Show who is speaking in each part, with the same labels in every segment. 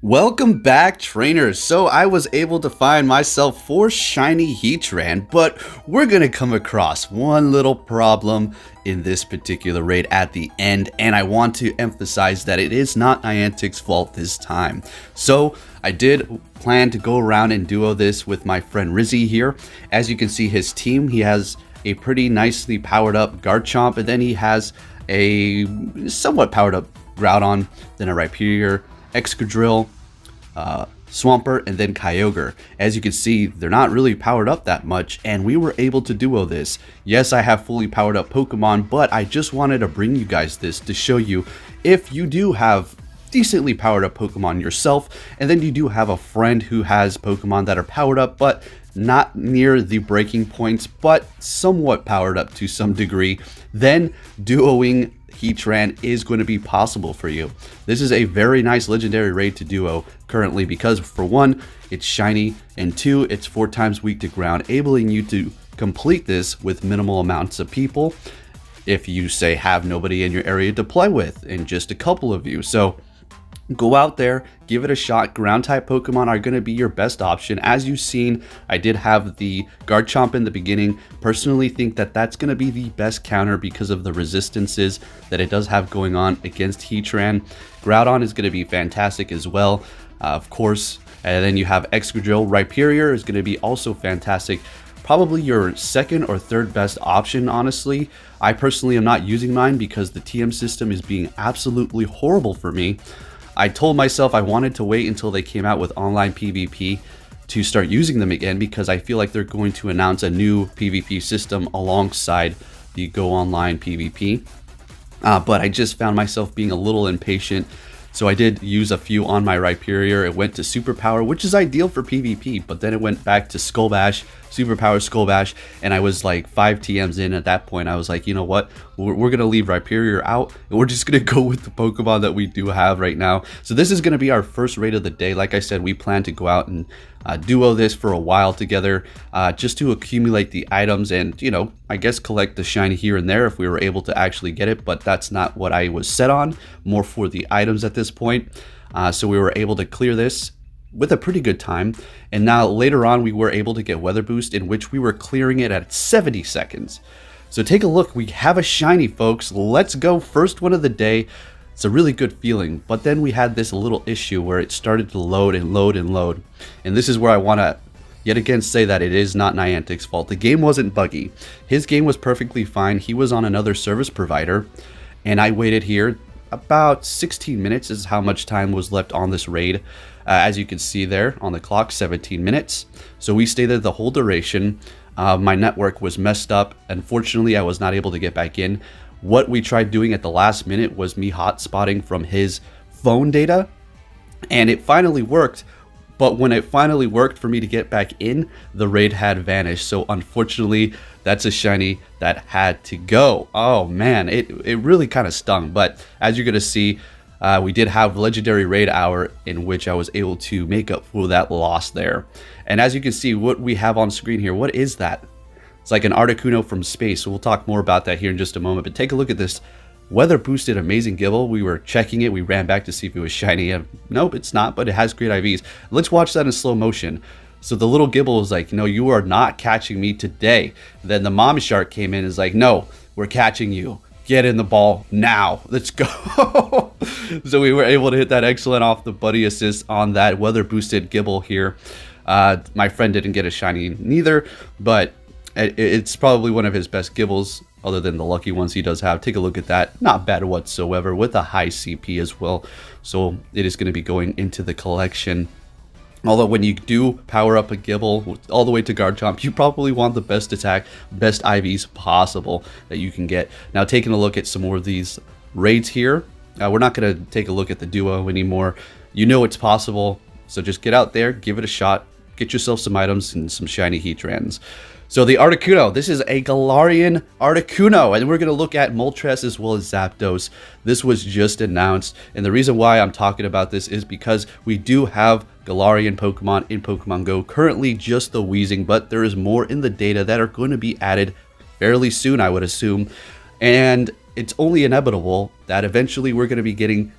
Speaker 1: Welcome back, trainers. So I was able to find myself 4 shiny Heatran, but we're gonna come across one little problem in this particular raid at the end, and I want to emphasize that it is not Niantic's fault this time. So I did plan to go around and duo this with my friend Rizzy here. As you can see, his team, he has a pretty nicely powered up Garchomp, and then he has a somewhat powered up Groudon, then a Rhyperior, Excadrill, Swampert, and then Kyogre. As you can see, they're not really powered up that much, and we were able to duo this. Yes, I have fully powered up Pokemon, but I just wanted to bring you guys this to show you if you do have decently powered up Pokemon yourself, and then you do have a friend who has Pokemon that are powered up, but not near the breaking points, but somewhat powered up to some degree, then duoing Heatran is going to be possible for you. This is a very nice legendary raid to duo currently because, for one, it's shiny, and two, it's 4 times weak to ground, enabling you to complete this with minimal amounts of people if you say have nobody in your area to play with and just a couple of you. So go out there, give it a shot. Ground type Pokemon are going to be your best option. As you've seen, I did have the Garchomp in the beginning. Personally think that that's going to be the best counter because of the resistances that it does have going on against Heatran. Groudon is going to be fantastic as well, of course. And then you have Excadrill. Rhyperior is going to be also fantastic. Probably your second or third best option, honestly. I personally am not using mine because the TM system is being absolutely horrible for me. I told myself I wanted to wait until they came out with online PvP to start using them again because I feel like they're going to announce a new PvP system alongside the Go Online PvP. But I just found myself being a little impatient. So I did use a few on my Rhyperior. It went to Superpower, which is ideal for PvP, but then it went back to Skull Bash, Superpower, Skull Bash, and I was like 5 TMs in at that point. I was like, you know what? We're going to leave Rhyperior out, and we're just going to go with the Pokemon that we do have right now. So this is going to be our first raid of the day. Like I said, we plan to go out and duo this for a while together just to accumulate the items and, you know, I guess collect the shiny here and there if we were able to actually get it, but that's not what I was set on, more for the items at this point. So we were able to clear this with a pretty good time, and now later on we were able to get Weather Boost, in which we were clearing it at 70 seconds. So take a look, we have a shiny, folks. Let's go, first one of the day. It's a really good feeling, but then we had this little issue where it started to load and load and load. And this is where I want to yet again say that it is not Niantic's fault. The game wasn't buggy. His game was perfectly fine. He was on another service provider, and I waited here. About 16 minutes is how much time was left on this raid. As you can see there on the clock, 17 minutes. So we stayed there the whole duration. My network was messed up. Unfortunately, I was not able to get back in. What we tried doing at the last minute was me hotspotting from his phone data, and it finally worked. But when it finally worked for me to get back in, the raid had vanished. So unfortunately, that's a shiny that had to go. Oh man, it really kind of stung. But as you're going to see, we did have legendary raid hour in which I was able to make up for that loss there. And as you can see, what we have on screen here, what is that? It's like an Articuno from space. So we'll talk more about that here in just a moment. But take a look at this weather boosted amazing Gible. We were checking it. We ran back to see if it was shiny. Nope, it's not, but it has great IVs. Let's watch that in slow motion. So the little Gible is like, no, you are not catching me today. Then the mom shark came in and is like, no, we're catching you. Get in the ball now. Let's go. So we were able to hit that excellent off the buddy assist on that weather boosted Gible here. My friend didn't get a shiny neither, but it's probably one of his best Gibles other than the lucky ones he does have. Take a look at that. Not bad whatsoever, with a high CP as well. So it is going to be going into the collection. Although when you do power up a Gible all the way to Garchomp, you probably want the best attack, best IVs possible that you can get. Now taking a look at some more of these raids here, we're not going to take a look at the duo anymore. You know it's possible, so just get out there, give it a shot, get yourself some items and some shiny Heatrans. So the Articuno, this is a Galarian Articuno, and we're going to look at Moltres as well as Zapdos. This was just announced, and the reason why I'm talking about this is because we do have Galarian Pokemon in Pokemon Go. Currently just the Weezing, but there is more in the data that are going to be added fairly soon, I would assume. And it's only inevitable that eventually we're going to be getting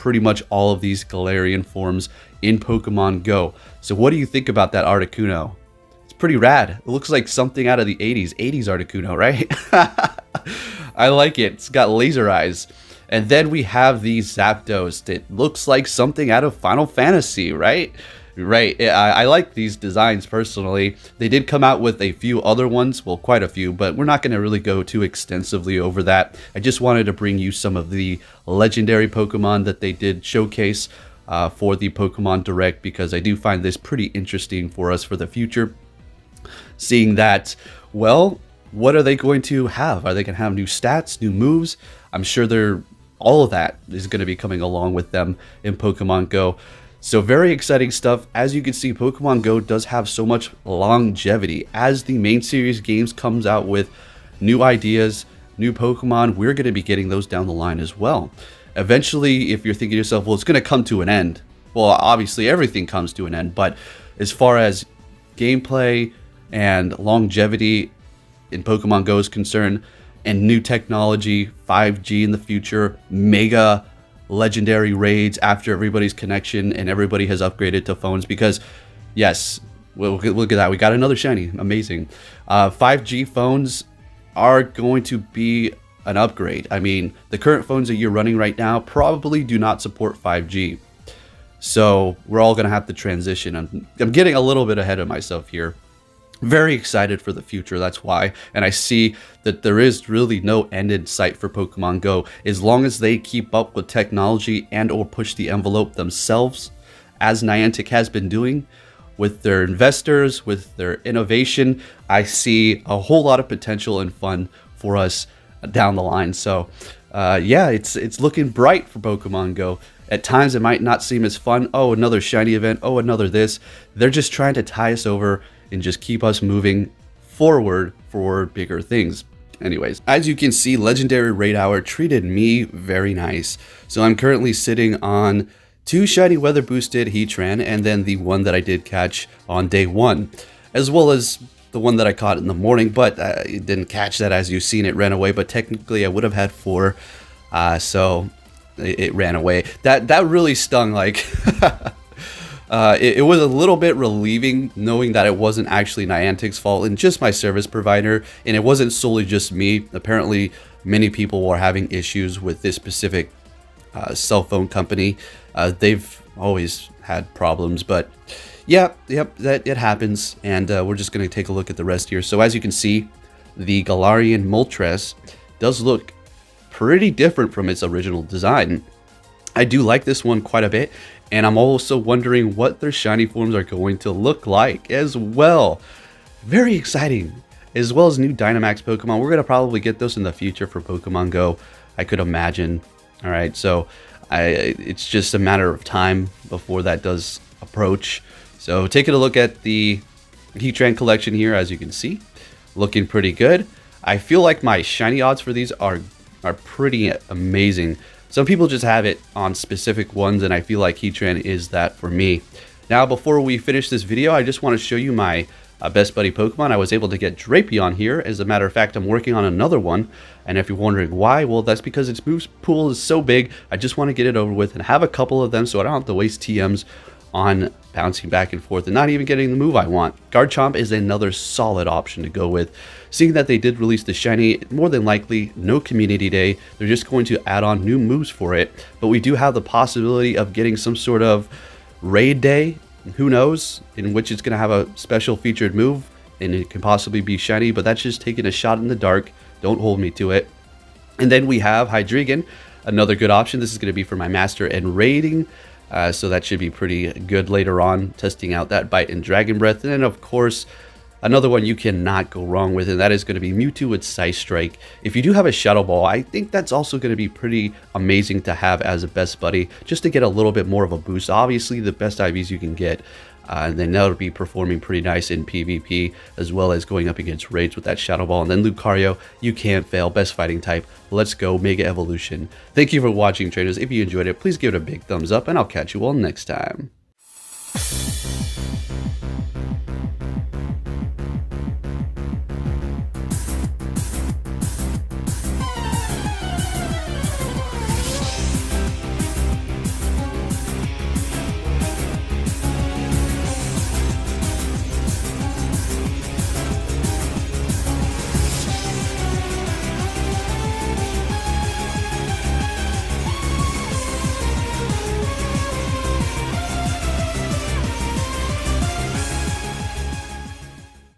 Speaker 1: pretty much all of these Galarian forms in Pokemon Go. So what do you think about that Articuno? It's pretty rad. It looks like something out of the 80s Articuno, right? I like it. It's got laser eyes. And then we have the Zapdos. It looks like something out of Final Fantasy, right? Right. I like these designs personally. They did come out with a few other ones, well, quite a few, but we're not going to really go too extensively over that. I just wanted to bring you some of the legendary Pokemon that they did showcase for the Pokemon Direct, because I do find this pretty interesting for us for the future. Seeing that, well, what are they going to have? Are they going to have new stats, new moves? I'm sure all of that is going to be coming along with them in Pokemon Go. So very exciting stuff. As you can see, Pokemon Go does have so much longevity. As the main series games comes out with new ideas, new Pokemon, we're going to be getting those down the line as well. Eventually, if you're thinking to yourself, well, it's going to come to an end. Well, obviously everything comes to an end, but as far as gameplay and longevity in Pokemon Go is concerned, and new technology, 5G in the future, mega legendary raids after everybody's connection and everybody has upgraded to phones, because yes, look at that, we got another shiny, amazing. 5G phones are going to be an upgrade. I mean, the current phones that you're running right now probably do not support 5G, so we're all gonna have to transition. I'm getting a little bit ahead of myself here. Very excited for the future, that's why. And I see that there is really no end in sight for Pokemon Go. As long as they keep up with technology and or push the envelope themselves, as Niantic has been doing with their investors, with their innovation, I see a whole lot of potential and fun for us down the line. So yeah, it's looking bright for Pokemon Go. At times it might not seem as fun. Oh, another shiny event. Oh, another this. They're just trying to tie us over and just keep us moving forward for bigger things. Anyways, as you can see, Legendary Raid Hour treated me very nice. So I'm currently sitting on 2 shiny weather boosted Heatran, and then the one that I did catch on day 1, as well as the one that I caught in the morning, but I didn't catch that. As you've seen, it ran away, but technically I would have had 4, so it ran away. That really stung. Like it was a little bit relieving knowing that it wasn't actually Niantic's fault and just my service provider, and it wasn't solely just me. Apparently many people were having issues with this specific cell phone company. They've always had problems, but yep, that it happens. And we're just going to take a look at the rest here. So as you can see, the Galarian Moltres does look pretty different from its original design. I do like this one quite a bit, and I'm also wondering what their shiny forms are going to look like as well. Very exciting. As well as new Dynamax Pokemon. We're going to probably get those in the future for Pokemon Go, I could imagine. Alright, so it's just a matter of time before that does approach. So taking a look at the Heatran collection here, as you can see, looking pretty good. I feel like my shiny odds for these are pretty amazing. Some people just have it on specific ones, and I feel like Heatran is that for me. Now, before we finish this video, I just want to show you my best buddy Pokemon. I was able to get Drapion here. As a matter of fact, I'm working on another one, and if you're wondering why, well, that's because its move pool is so big. I just want to get it over with and have a couple of them so I don't have to waste TMs on bouncing back and forth and not even getting the move I want. Garchomp is another solid option to go with. Seeing that they did release the shiny, more than likely no community day. They're just going to add on new moves for it, but we do have the possibility of getting some sort of raid day, who knows, in which it's going to have a special featured move and it can possibly be shiny, but that's just taking a shot in the dark. Don't hold me to it. And then we have Hydreigon, another good option. This is going to be for my master and raiding. So that should be pretty good later on, testing out that Bite and Dragon Breath. And then, of course, another one you cannot go wrong with, and that is going to be Mewtwo with Psy Strike. If you do have a Shadow Ball, I think that's also going to be pretty amazing to have as a best buddy, just to get a little bit more of a boost. Obviously, the best IVs you can get. And then that'll be performing pretty nice in PvP, as well as going up against raids with that Shadow Ball. And then Lucario, you can't fail, best fighting type. Let's go, Mega Evolution. Thank you for watching, trainers. If you enjoyed it, please give it a big thumbs up, and I'll catch you all next time.